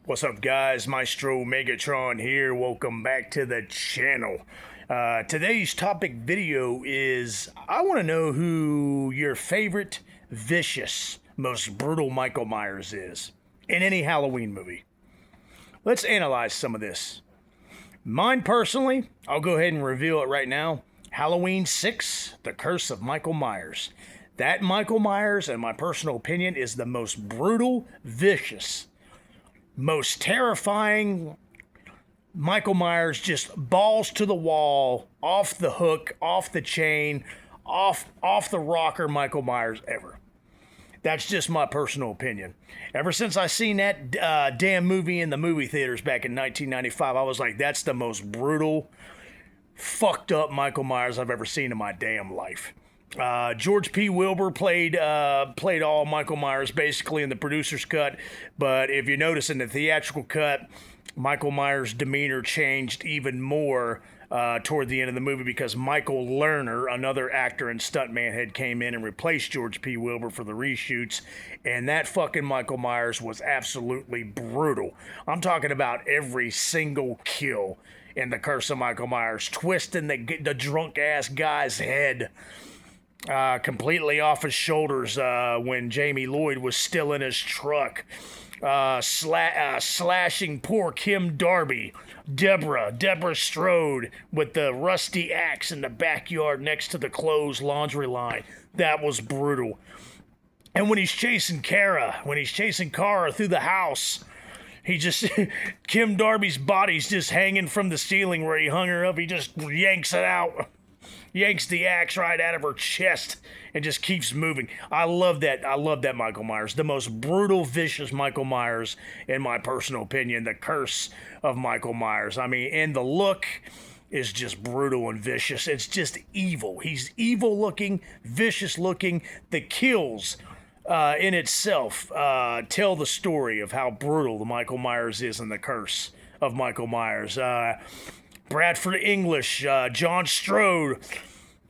What's up, guys? Maestro Megatron here. Welcome back to the channel. Today's topic video is I want to know who your favorite vicious, most brutal Michael Myers is in any Halloween movie. Let's analyze some of this. Mine personally, I'll go ahead and reveal it right now. Halloween 6, The Curse of Michael Myers. That Michael Myers, in my personal opinion, is the most brutal, vicious, most terrifying Michael Myers, just balls to the wall, off the hook, off the chain, off the rocker Michael Myers ever. That's just my personal opinion. Ever since I seen that damn movie in the movie theaters back in 1995, I was like, that's the most brutal, fucked up Michael Myers I've ever seen in my damn life. George P. Wilbur played all Michael Myers basically in the producer's cut, but if you notice in the theatrical cut, Michael Myers' demeanor changed even more toward the end of the movie because Michael Lerner, another actor and stuntman, had came in and replaced George P. Wilbur for the reshoots, and that fucking Michael Myers was absolutely brutal. I'm talking about every single kill in The Curse of Michael Myers, twisting the drunk-ass guy's head completely off his shoulders when Jamie Lloyd was still in his truck. Slashing poor Kim Darby, Deborah Strode, with the rusty axe in the backyard next to the closed laundry line. That was brutal. And when he's chasing Kara through the house, he just, Kim Darby's body's just hanging from the ceiling where he hung her up. He just yanks it out. Yanks the axe right out of her chest and just keeps moving. I love that Michael Myers. The most brutal, vicious Michael Myers, in my personal opinion. The Curse of Michael Myers. I mean, and the look is just brutal and vicious. It's just evil. He's evil looking, vicious looking. The kills in itself tell the story of how brutal the Michael Myers is in The Curse of Michael Myers. Bradford English, John Strode,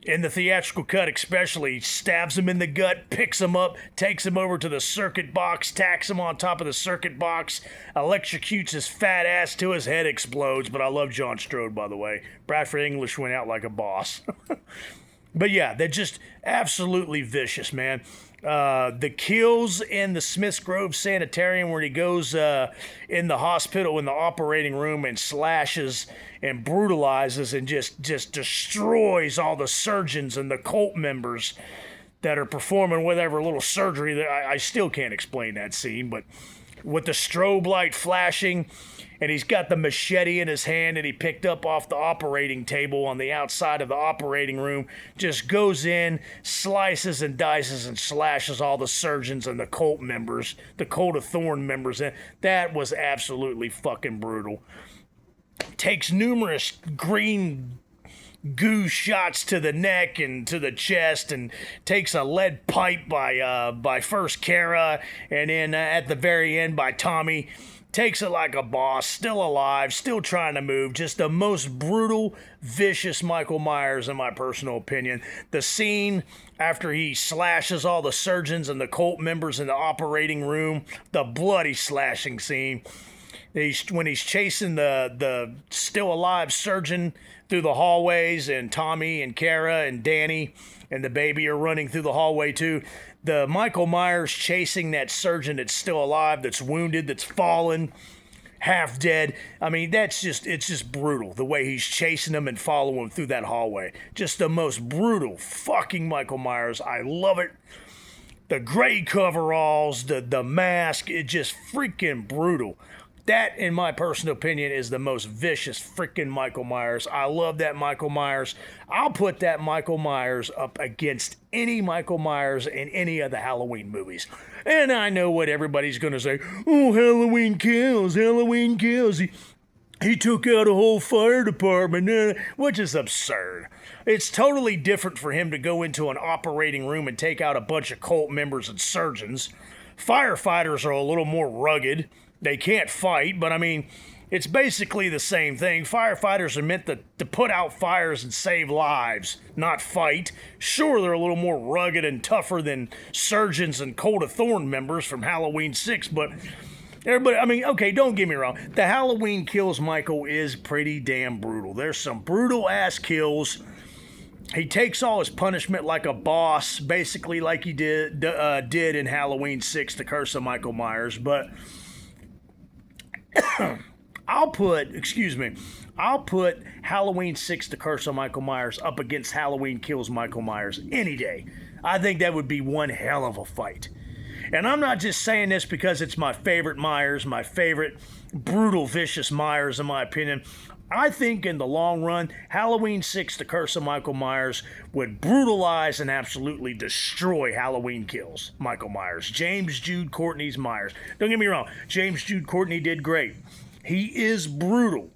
in the theatrical cut especially, stabs him in the gut, picks him up, takes him over to the circuit box, tacks him on top of the circuit box, electrocutes his fat ass till his head explodes. But I love John Strode, by the way. Bradford English went out like a boss. But yeah, they're just absolutely vicious, man. The kills in the Smiths Grove Sanitarium where he goes in the hospital, in the operating room, and slashes and brutalizes and just destroys all the surgeons and the cult members that are performing whatever little surgery. I still can't explain that scene, but with the strobe light flashing, and he's got the machete in his hand that he picked up off the operating table on the outside of the operating room, just goes in, slices and dices and slashes all the surgeons and the cult members, the Cult of Thorn members. And that was absolutely fucking brutal. Takes numerous green goo shots to the neck and to the chest, and takes a lead pipe by first Kara, and then at the very end by Tommy. Takes it like a boss, still alive, still trying to move. Just the most brutal, vicious Michael Myers, in my personal opinion. The scene after he slashes all the surgeons and the cult members in the operating room, the bloody slashing scene. When he's chasing the still alive surgeon through the hallways, and Tommy and Kara and Danny and the baby are running through the hallway too. The Michael Myers chasing that surgeon that's still alive, that's wounded, that's fallen, half dead. I mean, it's just brutal the way he's chasing him and following him through that hallway. Just the most brutal fucking Michael Myers. I love it. The gray coveralls, the mask, it's just freaking brutal. That, in my personal opinion, is the most vicious freaking Michael Myers. I love that Michael Myers. I'll put that Michael Myers up against any Michael Myers in any of the Halloween movies. And I know what everybody's going to say. Oh, Halloween Kills, Halloween Kills. He took out a whole fire department, which is absurd. It's totally different for him to go into an operating room and take out a bunch of cult members and surgeons. Firefighters are a little more rugged. They can't fight, but I mean, it's basically the same thing. Firefighters are meant to put out fires and save lives, not fight. Sure, they're a little more rugged and tougher than surgeons and Cult of Thorn members from Halloween 6, but Everybody, I mean, okay, don't get me wrong. The Halloween Kills Michael is pretty damn brutal. There's some brutal ass kills. He takes all his punishment like a boss, basically like he did in Halloween 6, The Curse of Michael Myers. But I'll put Halloween 6, The Curse of Michael Myers up against Halloween Kills Michael Myers any day. I think that would be one hell of a fight. And I'm not just saying this because it's my favorite Myers, my favorite brutal, vicious Myers, in my opinion. I think in the long run, Halloween 6, The Curse of Michael Myers would brutalize and absolutely destroy Halloween Kills Michael Myers. James Jude Courtney's Myers. Don't get me wrong, James Jude Courtney did great. He is brutal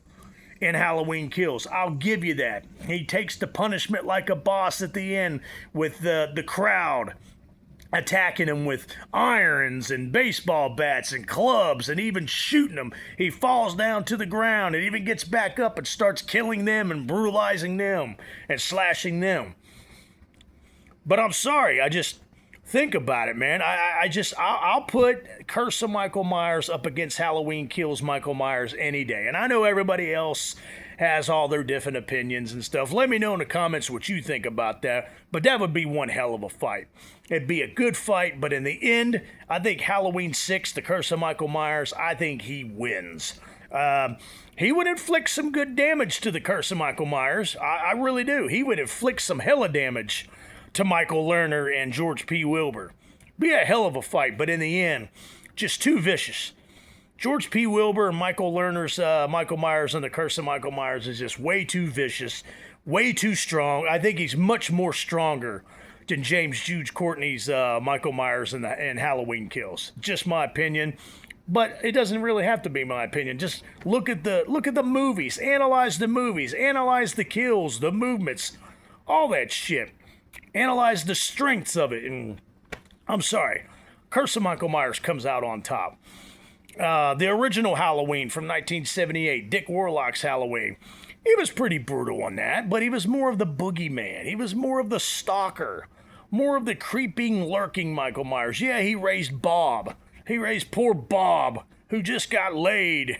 in Halloween Kills. I'll give you that. He takes the punishment like a boss at the end with the crowd attacking him with irons and baseball bats and clubs and even shooting him. He falls down to the ground and even gets back up and starts killing them and brutalizing them and slashing them. But I'm sorry, I just think about it, man. I'll put Curse of Michael Myers up against Halloween Kills Michael Myers any day. And I know everybody else has all their different opinions and stuff. Let me know in the comments what you think about that. But that would be one hell of a fight. It'd be a good fight, but in the end, I think Halloween 6, The Curse of Michael Myers, I think he wins. He would inflict some good damage to The Curse of Michael Myers. I really do. He would inflict some hella damage to Michael Lerner and George P. Wilbur. Be a hell of a fight, but in the end, just too vicious. George P. Wilbur and Michael Lerner's Michael Myers and The Curse of Michael Myers is just way too vicious, way too strong. I think he's much more stronger than James Jude Courtney's Michael Myers and Halloween Kills. Just my opinion, but it doesn't really have to be my opinion. Just look at the movies, analyze the kills, the movements, all that shit. Analyze the strengths of it, and I'm sorry, Curse of Michael Myers comes out on top. The original Halloween from 1978, Dick Warlock's Halloween. He was pretty brutal on that, but he was more of the boogeyman. He was more of the stalker, more of the creeping, lurking Michael Myers. Yeah, he raised Bob. He raised poor Bob, who just got laid.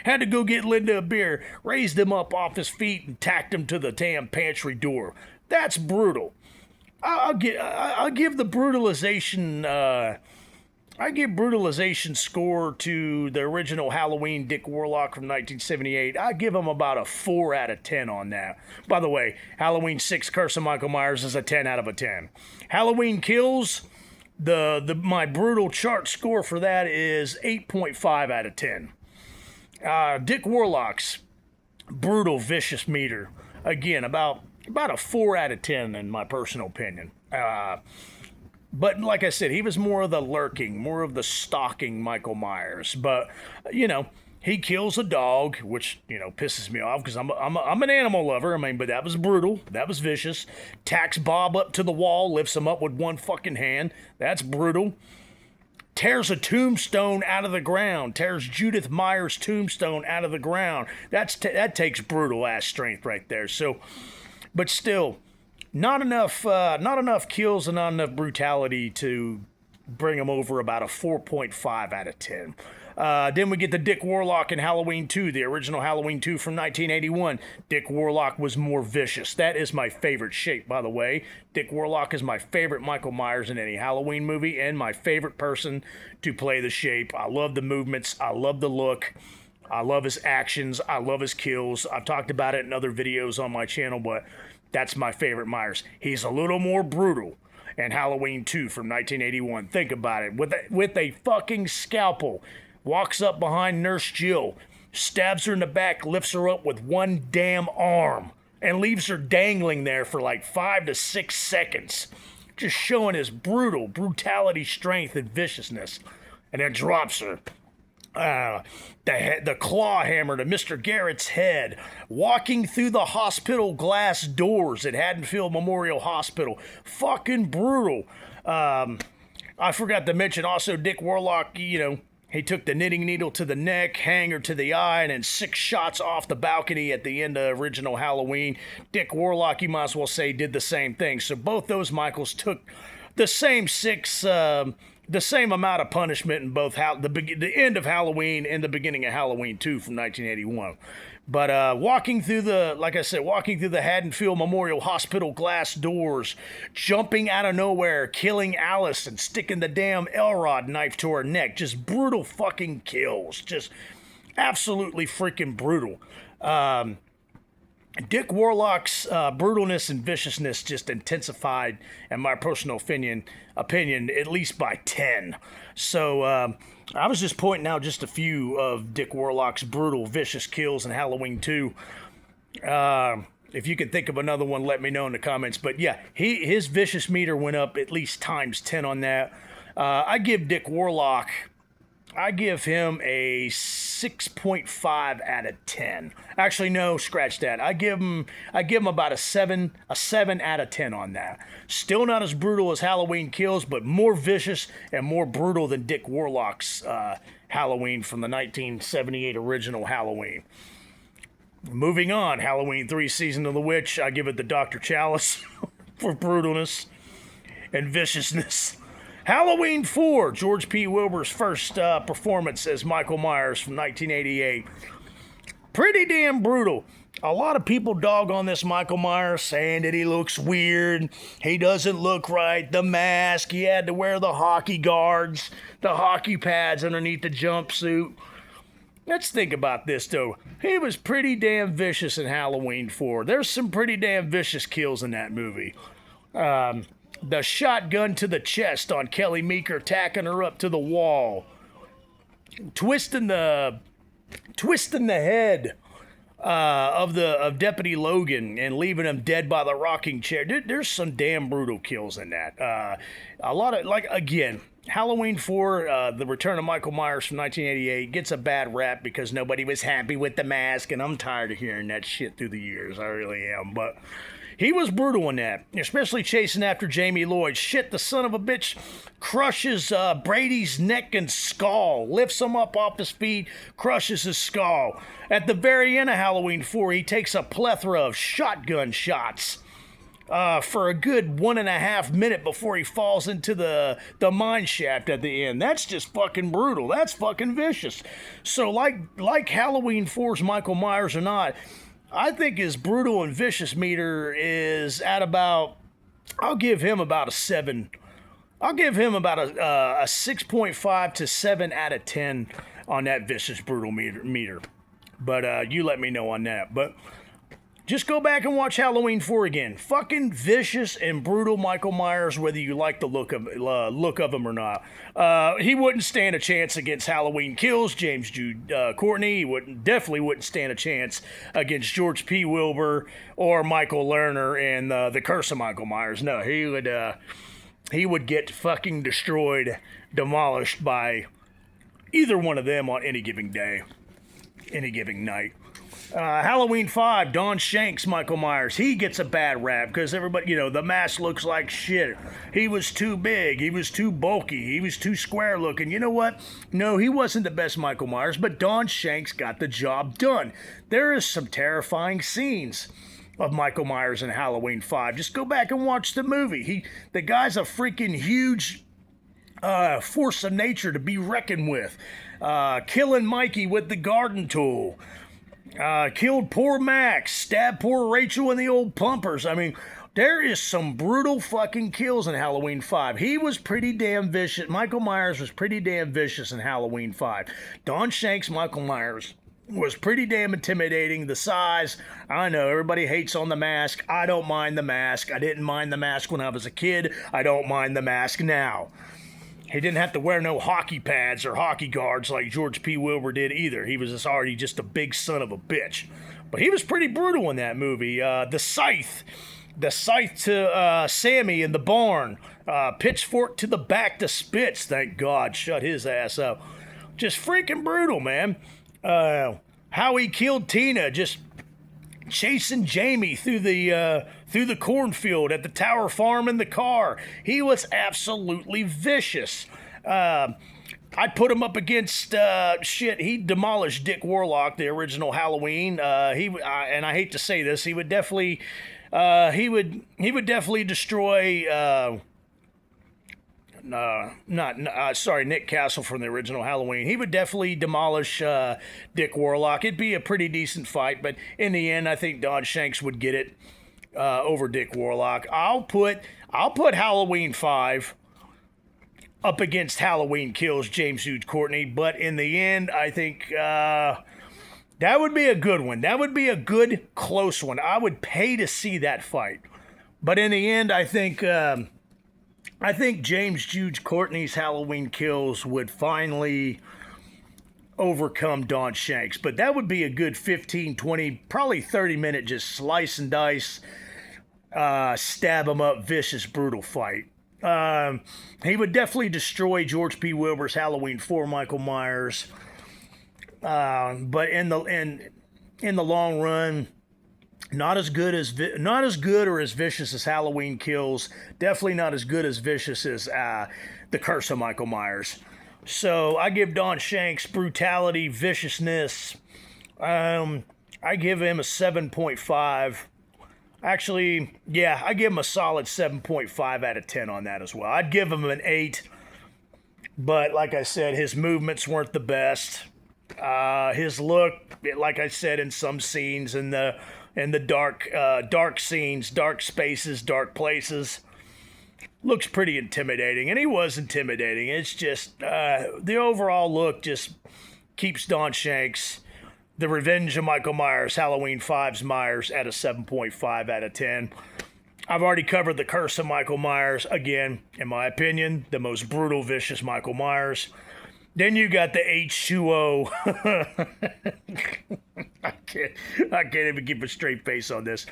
Had to go get Linda a beer, raised him up off his feet and tacked him to the damn pantry door. That's brutal. I'll give the brutalization... I give brutalization score to the original Halloween Dick Warlock from 1978. I give him about a 4 out of 10 on that. By the way, Halloween 6 Curse of Michael Myers is a 10 out of a 10. Halloween Kills, my brutal chart score for that is 8.5 out of 10. Dick Warlock's brutal vicious meter, again, about a 4 out of 10 in my personal opinion. But like I said, he was more of the lurking, more of the stalking Michael Myers. But, he kills a dog, which, pisses me off because I'm an animal lover. I mean, but that was brutal. That was vicious. Tacks Bob up to the wall, lifts him up with one fucking hand. That's brutal. Tears a tombstone out of the ground. Tears Judith Myers' tombstone out of the ground. That takes brutal ass strength right there. So, but still... Not enough kills and not enough brutality to bring him over about a 4.5 out of 10. Then we get the Dick Warlock in Halloween 2, the original Halloween 2 from 1981. Dick Warlock was more vicious. That is my favorite shape, by the way. Dick Warlock is my favorite Michael Myers in any Halloween movie and my favorite person to play the shape. I love the movements. I love the look. I love his actions. I love his kills. I've talked about it in other videos on my channel, but... that's my favorite Myers. He's a little more brutal in Halloween 2 from 1981. Think about it. With a fucking scalpel. Walks up behind Nurse Jill. Stabs her in the back. Lifts her up with one damn arm. And leaves her dangling there for like 5 to 6 seconds. Just showing his brutality, strength, and viciousness. And then drops her. The claw hammer to Mr. Garrett's head, walking through the hospital glass doors at Haddonfield Memorial Hospital. Fucking brutal. I forgot to mention also Dick Warlock, he took the knitting needle to the neck, hanger to the eye, and then 6 shots off the balcony at the end of original Halloween. Dick Warlock, you might as well say, did the same thing. So both those Michaels took the same 6 the same amount of punishment in both the end of Halloween and the beginning of Halloween 2 from 1981. But walking through the Haddonfield Memorial Hospital glass doors, jumping out of nowhere, killing Alice and sticking the damn Elrod knife to her neck. Just brutal fucking kills. Just absolutely freaking brutal. Dick Warlock's brutalness and viciousness just intensified, in my personal opinion, at least by 10. So I was just pointing out just a few of Dick Warlock's brutal, vicious kills in Halloween 2. If you can think of another one, let me know in the comments. But yeah, his vicious meter went up at least times 10 on that. I give Dick Warlock... I give him a 6.5 out of 10. Actually, no, scratch that. I give him about a 7 out of 10 on that. Still not as brutal as Halloween Kills, but more vicious and more brutal than Dick Warlock's Halloween from the 1978 original Halloween. Moving on, Halloween 3 Season of the Witch, I give it the Dr. Chalice for brutalness and viciousness. Halloween 4, George P. Wilbur's first performance as Michael Myers from 1988. Pretty damn brutal. A lot of people dog on this Michael Myers, saying that he looks weird, he doesn't look right, the mask, he had to wear the hockey guards, the hockey pads underneath the jumpsuit. Let's think about this, though. He was pretty damn vicious in Halloween 4. There's some pretty damn vicious kills in that movie. The shotgun to the chest on Kelly Meeker, tacking her up to the wall. Twisting the head of Deputy Logan and leaving him dead by the rocking chair. There's some damn brutal kills in that. A lot of, again, Halloween 4, The Return of Michael Myers from 1988, gets a bad rap because nobody was happy with the mask, and I'm tired of hearing that shit through the years. I really am, but... he was brutal in that, especially chasing after Jamie Lloyd. Shit, the son of a bitch crushes Brady's neck and skull, lifts him up off his feet, crushes his skull. At the very end of Halloween 4, he takes a plethora of shotgun shots for a good 1.5 minutes before he falls into the mine shaft at the end. That's just fucking brutal. That's fucking vicious. So like Halloween 4's Michael Myers or not, I think his brutal and vicious meter is at about, I'll give him about a 7. I'll give him about a 6.5 to 7 out of 10 on that vicious brutal meter. But you let me know on that. But just go back and watch Halloween 4 again. Fucking vicious and brutal Michael Myers, whether you like the look of him or not. He wouldn't stand a chance against Halloween Kills, James Jude Courtney. He definitely wouldn't stand a chance against George P. Wilbur or Michael Lerner in The Curse of Michael Myers. No, he would get fucking destroyed, demolished by either one of them on any given day, any given night. Halloween 5, Don Shanks, Michael Myers. He gets a bad rap because everybody, the mask looks like shit. He was too big. He was too bulky. He was too square looking. You know what? No, he wasn't the best Michael Myers, but Don Shanks got the job done. There is some terrifying scenes of Michael Myers in Halloween 5. Just go back and watch the movie. The guy's a freaking huge force of nature to be reckoned with. Killing Mikey with the garden tool. Killed poor Max, stabbed poor Rachel in the old pumpers. I mean, there is some brutal fucking kills in Halloween 5. He was pretty damn vicious. Michael Myers was pretty damn vicious in Halloween 5. Don Shanks, Michael Myers, was pretty damn intimidating. The size, I know, everybody hates on the mask. I don't mind the mask. I didn't mind the mask when I was a kid. I don't mind the mask now. He didn't have to wear no hockey pads or hockey guards like George P. Wilbur did either. He was already just a big son of a bitch. But he was pretty brutal in that movie. The scythe to Sammy in the barn. Pitchfork to the back to Spitz. Thank God, shut his ass up. Just freaking brutal, man. How he killed Tina, just chasing Jamie through the cornfield at the Tower Farm in the car. He was absolutely vicious. I'd put him up against he demolished Dick Warlock, the original Halloween. And I hate to say this, he would definitely destroy Nick Castle from the original Halloween. He would definitely demolish Dick Warlock. It'd be a pretty decent fight, but in the end, I think Don Shanks would get it over Dick Warlock. I'll put Halloween 5 up against Halloween Kills James Jude Courtney, but in the end, I think that would be a good one. That would be a good close one. I would pay to see that fight. But in the end, I think James Jude Courtney's Halloween Kills would finally overcome Don Shanks. But that would be a good 15, 20, probably 30-minute just slice and dice, stab him up, vicious, brutal fight. He would definitely destroy George P. Wilbur's Halloween 4 Michael Myers. But in the long run, not as good or as vicious as Halloween Kills. Definitely not as good as vicious as The Curse of Michael Myers. So I give Don Shanks brutality, viciousness. I give him a 7.5. Actually, yeah, I give him a solid 7.5 out of 10 on that as well. I'd give him an 8. But like I said, his movements weren't the best. His look, like I said, in some scenes, in the dark scenes, dark spaces, dark places, looks pretty intimidating, and he was intimidating. It's just the overall look just keeps Don Shanks, The Revenge of Michael Myers, Halloween 5's Myers, at a 7.5 out of 10. I've already covered The Curse of Michael Myers. Again, in my opinion, the most brutal, vicious Michael Myers. Then you got the H2O. I can't even keep a straight face on this.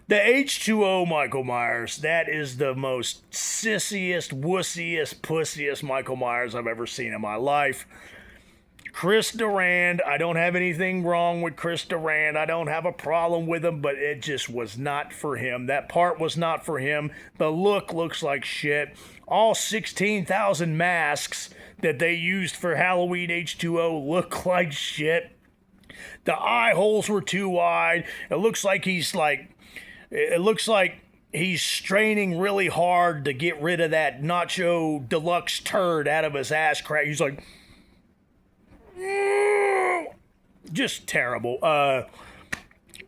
The H2O Michael Myers, that is the most sissiest, wussiest, pussiest Michael Myers I've ever seen in my life. Chris Durand, I don't have anything wrong with Chris Durand. I don't have a problem with him, but it just was not for him. That part was not for him. The look looks like shit. All 16,000 masks that they used for Halloween H2O look like shit. The eye holes were too wide. It looks like he's straining really hard to get rid of that Nacho Deluxe turd out of his ass crack. He's like, just terrible.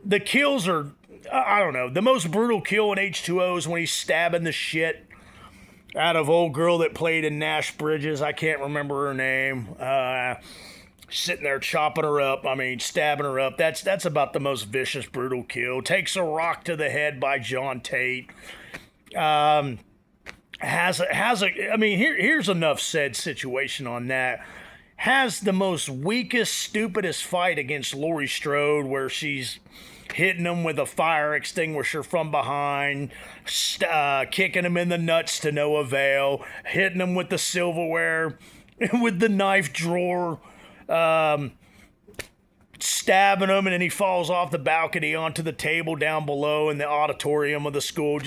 The kills are, I don't know. The most brutal kill in H2O is when he's stabbing the shit out of old girl that played in Nash Bridges. I can't remember her name. Sitting there chopping her up. Stabbing her up. That's about the most vicious, brutal kill. Takes a rock to the head by John Tate. Here's enough said situation on that. Has the most weakest, stupidest fight against Laurie Strode, where she's hitting him with a fire extinguisher from behind, kicking him in the nuts to no avail, hitting him with the silverware, with the knife drawer, stabbing him, and then he falls off the balcony onto the table down below in the auditorium of the school.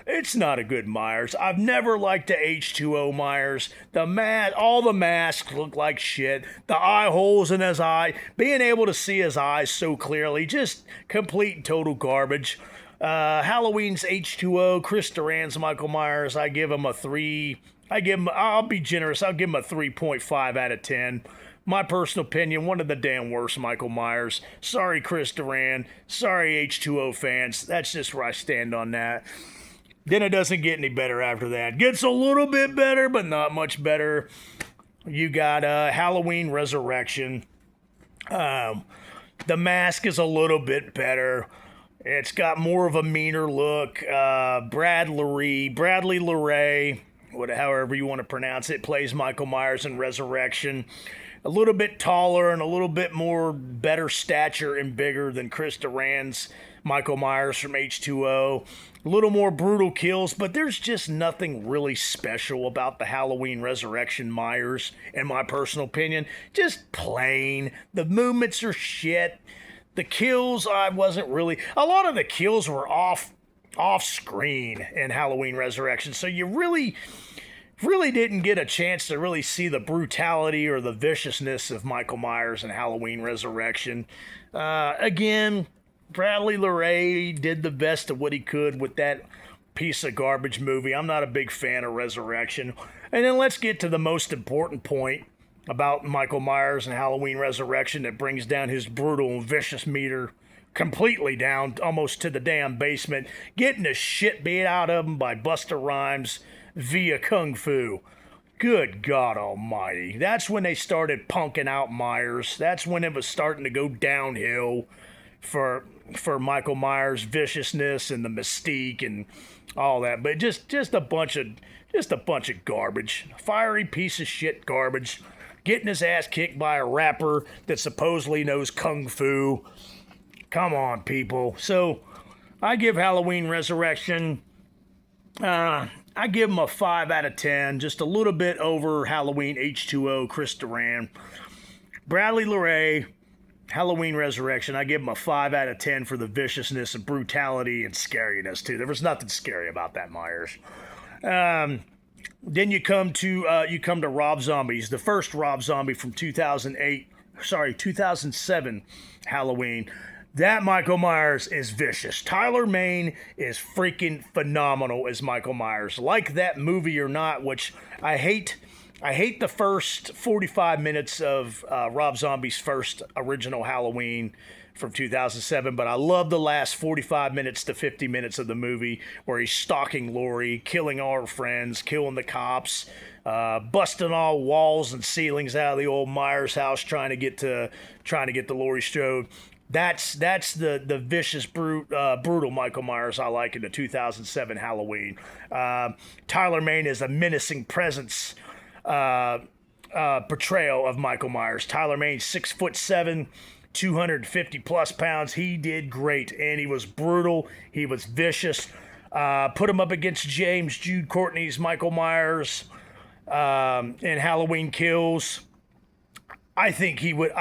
It's not a good Myers. I've never liked the H2O Myers. All the masks look like shit. The eye holes in his eye, being able to see his eyes so clearly, just complete and total garbage. Halloween's H2O, Chris Durand's Michael Myers, I give him a 3. I'll be generous, I'll give him a 3.5 out of 10. My personal opinion, one of the damn worst Michael Myers. Sorry, Chris Durand. Sorry, H2O fans. That's just where I stand on that. Then it doesn't get any better after that. Gets a little bit better, but not much better. You got Halloween Resurrection. The mask is a little bit better. It's got more of a meaner look. Bradley Luray, however you want to pronounce it, plays Michael Myers in Resurrection. A little bit taller and a little bit more better stature and bigger than Chris Durand's Michael Myers from H2O. A little more brutal kills, but there's just nothing really special about the Halloween Resurrection Myers, in my personal opinion. Just plain. The movements are shit. The kills, a lot of the kills were off screen in Halloween Resurrection, so you really didn't get a chance to really see the brutality or the viciousness of Michael Myers in Halloween Resurrection. Again, Bradley Luray did the best of what he could with that piece of garbage movie. I'm not a big fan of Resurrection. And then let's get to the most important point about Michael Myers and Halloween Resurrection that brings down his brutal and vicious meter completely down almost to the damn basement, getting the shit beat out of him by Busta Rhymes via Kung Fu. Good God Almighty. That's when they started punking out Myers. That's when it was starting to go downhill for Michael Myers' viciousness and the mystique and all that. But just a bunch of garbage. Fiery piece of shit garbage. Getting his ass kicked by a rapper that supposedly knows Kung Fu. Come on, people. So I give Halloween Resurrection, I give him a 5 out of 10, just a little bit over Halloween H2O, Chris Duran. Bradley Luray, Halloween Resurrection, I give him a 5 out of 10 for the viciousness and brutality and scariness, too. There was nothing scary about that Myers. Then you come to Rob Zombie's, the first Rob Zombie from 2007 Halloween. That Michael Myers is vicious. Tyler Mane is freaking phenomenal as Michael Myers. Like that movie or not, which I hate the first 45 minutes of Rob Zombie's first original Halloween from 2007, but I love the last 45 minutes to 50 minutes of the movie where he's stalking Laurie, killing all her friends, killing the cops, busting all walls and ceilings out of the old Myers house, trying to get to Laurie Strode. That's the vicious, brutal Michael Myers I like in the 2007 Halloween. Tyler Mane is a menacing presence portrayal of Michael Myers. Tyler Mane, 6'7", 250 plus pounds. He did great, and he was brutal. He was vicious. Put him up against James Jude Courtney's Michael Myers in Halloween Kills. I think he would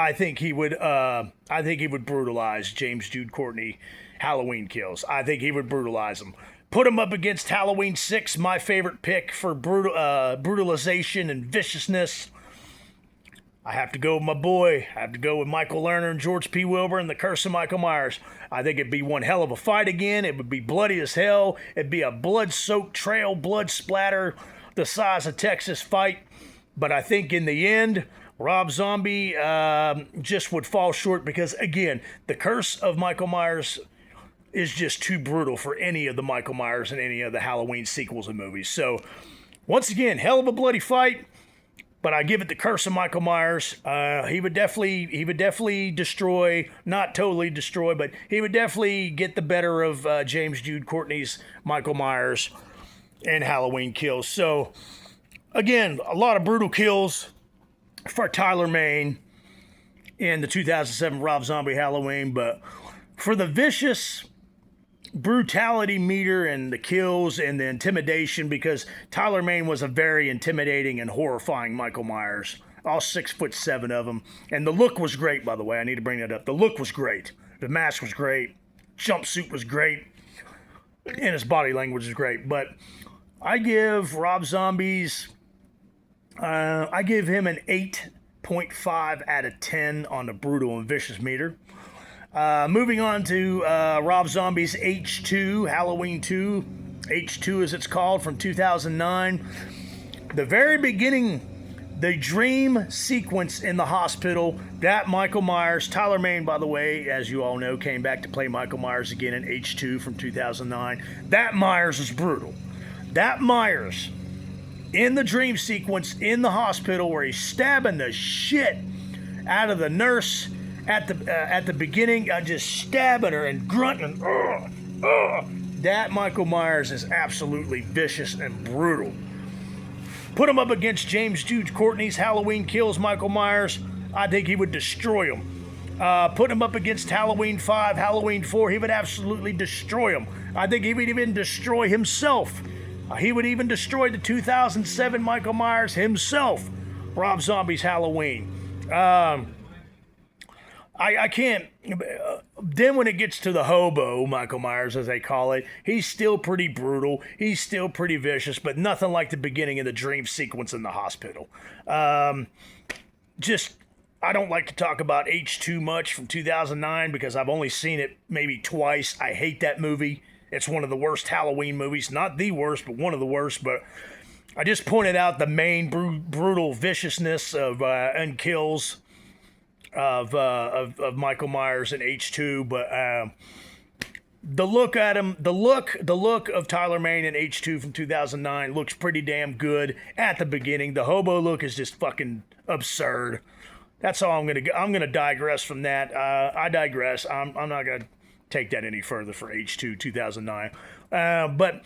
brutalize James Jude Courtney Halloween Kills. I think he would brutalize him. Put him up against Halloween 6, my favorite pick for brutalization and viciousness. I have to go with my boy. I have to go with Michael Lerner and George P. Wilbur and The Curse of Michael Myers. I think it'd be one hell of a fight again. It would be bloody as hell. It'd be a blood-soaked trail, blood splatter, the size of Texas fight. But I think in the end, Rob Zombie just would fall short because, again, The Curse of Michael Myers is just too brutal for any of the Michael Myers and any of the Halloween sequels and movies. So, once again, hell of a bloody fight, but I give it The Curse of Michael Myers. He would definitely destroy, not totally destroy, but he would definitely get the better of James Jude Courtney's Michael Myers and Halloween Kills. So, again, a lot of brutal kills for Tyler Mane in the 2007 Rob Zombie Halloween, but for the vicious brutality meter and the kills and the intimidation, because Tyler Mane was a very intimidating and horrifying Michael Myers, all 6'7" of him, and the look was great, by the way. I need to bring that up. The look was great. The mask was great. Jumpsuit was great. And his body language is great. But I give Rob Zombie's I give him an 8.5 out of 10 on the brutal and vicious meter. Moving on to Rob Zombie's H2, Halloween 2, H2 as it's called, from 2009. The very beginning, the dream sequence in the hospital, that Michael Myers, Tyler Mane, by the way, as you all know, came back to play Michael Myers again in H2 from 2009. That Myers is brutal. That Myers in the dream sequence in the hospital where he's stabbing the shit out of the nurse at the beginning, just stabbing her and grunting. That Michael Myers is absolutely vicious and brutal. Put him up against James Jude Courtney's Halloween Kills Michael Myers. I think he would destroy him. Put him up against Halloween 5, Halloween 4. He would absolutely destroy him. I think he would even destroy himself. He would even destroy the 2007 Michael Myers himself, Rob Zombie's Halloween. I can't. Then when it gets to the hobo Michael Myers, as they call it, he's still pretty brutal. He's still pretty vicious, but nothing like the beginning of the dream sequence in the hospital. I don't like to talk about H2 much from 2009 because I've only seen it maybe twice. I hate that movie. It's one of the worst Halloween movies. Not the worst, but one of the worst. But I just pointed out the main brutal viciousness of and kills of Michael Myers in H2. But the look at him, the look of Tyler Mane in H2 from 2009 looks pretty damn good at the beginning. The hobo look is just fucking absurd. That's all I'm gonna digress from that. I digress. I'm not gonna take that any further for H2 2009. But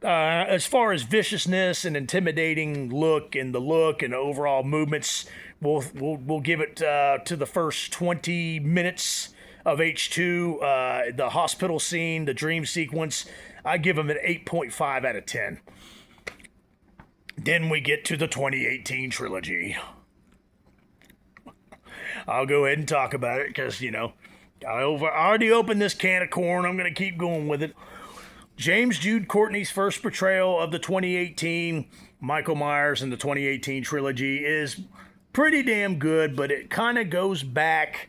as far as viciousness and intimidating look and the overall movements, we'll give it to the first 20 minutes of H2, the hospital scene, the dream sequence. I give him an 8.5 out of 10. Then we get to the 2018 trilogy. I'll go ahead and talk about it because, you know, I already opened this can of corn. I'm going to keep going with it. James Jude Courtney's first portrayal of the 2018 Michael Myers in the 2018 trilogy is pretty damn good, but it kind of goes back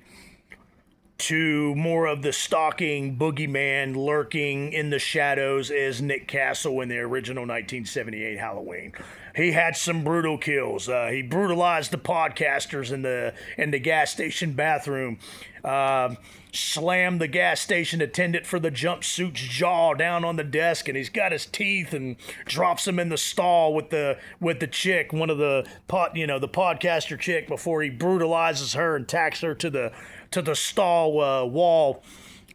to more of the stalking boogeyman lurking in the shadows as Nick Castle in the original 1978 Halloween. He had some brutal kills. He brutalized the podcasters in the gas station bathroom. Slammed the gas station attendant for the jumpsuit's jaw down on the desk, and he's got his teeth and drops him in the stall with the chick, one of the the podcaster chick, before he brutalizes her and tacks her to the stall wall.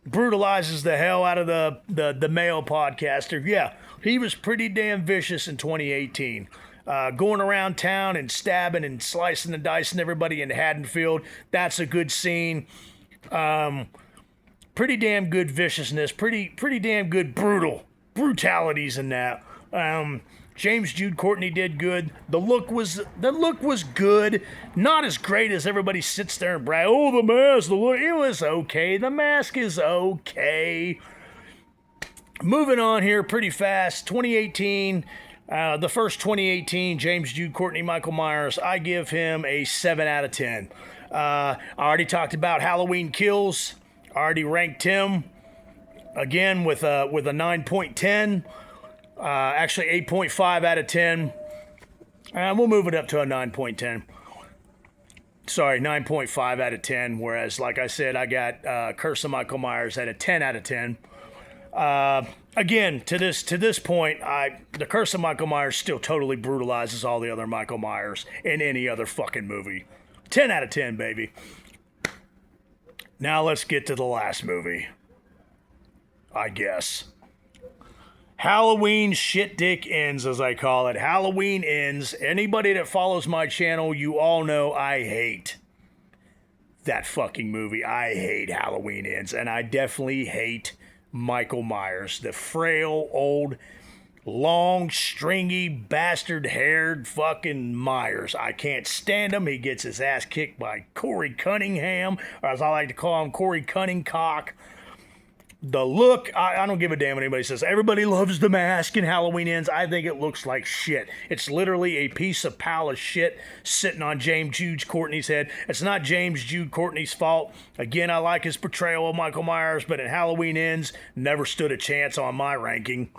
Brutalizes the hell out of the male podcaster. Yeah, he was pretty damn vicious in 2018. Going around town and stabbing and slicing and dicing everybody in Haddonfield. That's a good scene. Pretty damn good viciousness. Pretty damn good brutalities in that. James Jude Courtney did good. The look was good. Not as great as everybody sits there and brag. Oh, the mask, the look. It was okay. The mask is okay. Moving on here pretty fast. 2018. The first 2018 James Jude Courtney Michael Myers, I give him a 7 out of 10. I already talked about Halloween Kills. I already ranked him again with a 9.10. Actually 8.5 out of 10. We'll move it up to a 9.10. Sorry, 9.5 out of 10. Whereas, like I said, I got Curse of Michael Myers at a 10 out of 10. Again, to this point, the Curse of Michael Myers still totally brutalizes all the other Michael Myers in any other fucking movie. 10 out of 10, baby. Now let's get to the last movie, I guess. Halloween Shit Dick Ends, as I call it. Halloween Ends. Anybody that follows my channel, you all know I hate that fucking movie. I hate Halloween Ends, and I definitely hate Michael Myers, the frail, old, long, stringy, bastard-haired fucking Myers. I can't stand him. He gets his ass kicked by Corey Cunningham, or as I like to call him, Corey Cunningcock. The look, I don't give a damn what anybody says. Everybody loves the mask in Halloween Ends. I think it looks like shit. It's literally a piece of pile of shit sitting on James Jude Courtney's head. It's not James Jude Courtney's fault. Again, I like his portrayal of Michael Myers, but in Halloween Ends, never stood a chance on my ranking.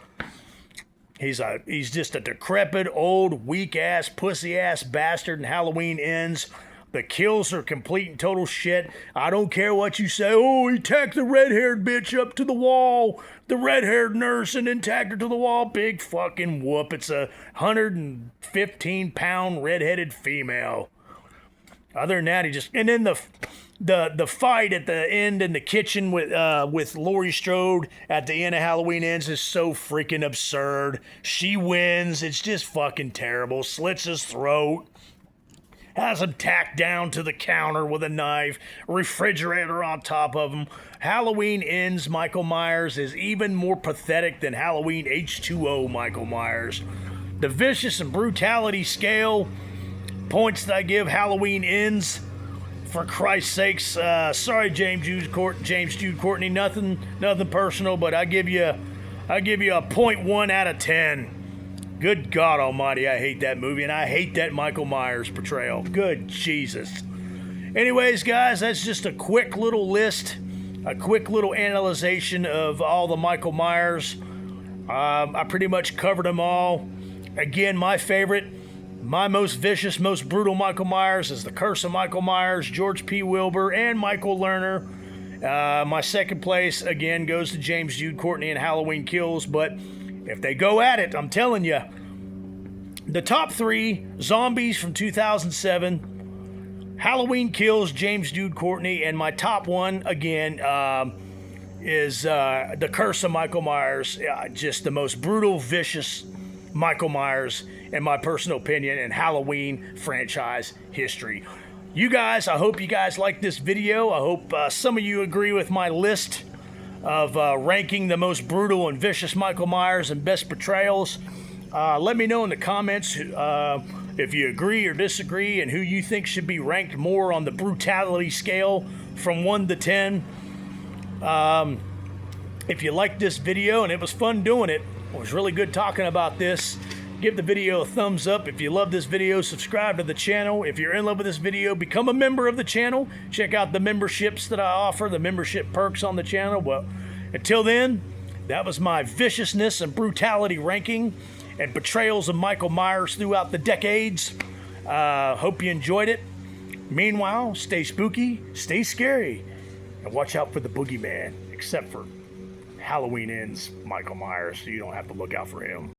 He's just a decrepit, old, weak-ass, pussy-ass bastard in Halloween Ends. The kills are complete and total shit. I don't care what you say. Oh, he tacked the red-haired bitch up to the wall. The red-haired nurse and then tacked her to the wall. Big fucking whoop. It's a 115-pound red-headed female. Other than that, he just... And then the fight at the end in the kitchen with Laurie Strode at the end of Halloween Ends is so freaking absurd. She wins. It's just fucking terrible. Slits his throat. Has him tacked down to the counter with a knife, refrigerator on top of him. Halloween Ends Michael Myers is even more pathetic than Halloween H2O Michael Myers. The vicious and brutality scale, points that I give Halloween Ends, for Christ's sakes, sorry James Jude Courtney, nothing personal, but I give you a 0.1 out of 10. Good God almighty, I hate that movie, and I hate that Michael Myers portrayal. Good Jesus. Anyways, guys, that's just a quick little list a quick little analyzation of all the Michael Myers. I pretty much covered them all. Again, my favorite, my most vicious, most brutal Michael Myers is The Curse of Michael Myers, George P. Wilbur, and Michael Lerner. My second place, again, goes to James Jude Courtney and Halloween Kills. But if they go at it, I'm telling you, the top three, Zombies from 2007, Halloween Kills, James Jude Courtney, and my top one, again, is The Curse of Michael Myers. Just the most brutal, vicious Michael Myers, in my personal opinion, in Halloween franchise history. You guys, I hope you guys like this video. I hope some of you agree with my list of ranking the most brutal and vicious Michael Myers and best portrayals. Let me know in the comments if you agree or disagree and who you think should be ranked more on the brutality scale from 1 to 10. If you liked this video, and it was fun doing it, it was really good talking about this, give the video a thumbs up. If you love this video, subscribe to the channel. If you're in love with this video, become a member of the channel. Check out the memberships that I offer, the membership perks on the channel. Well, until then, that was my viciousness and brutality ranking and portrayals of Michael Myers throughout the decades. Hope you enjoyed it. Meanwhile, stay spooky, stay scary, and watch out for the boogeyman, except for Halloween Ends Michael Myers, so you don't have to look out for him.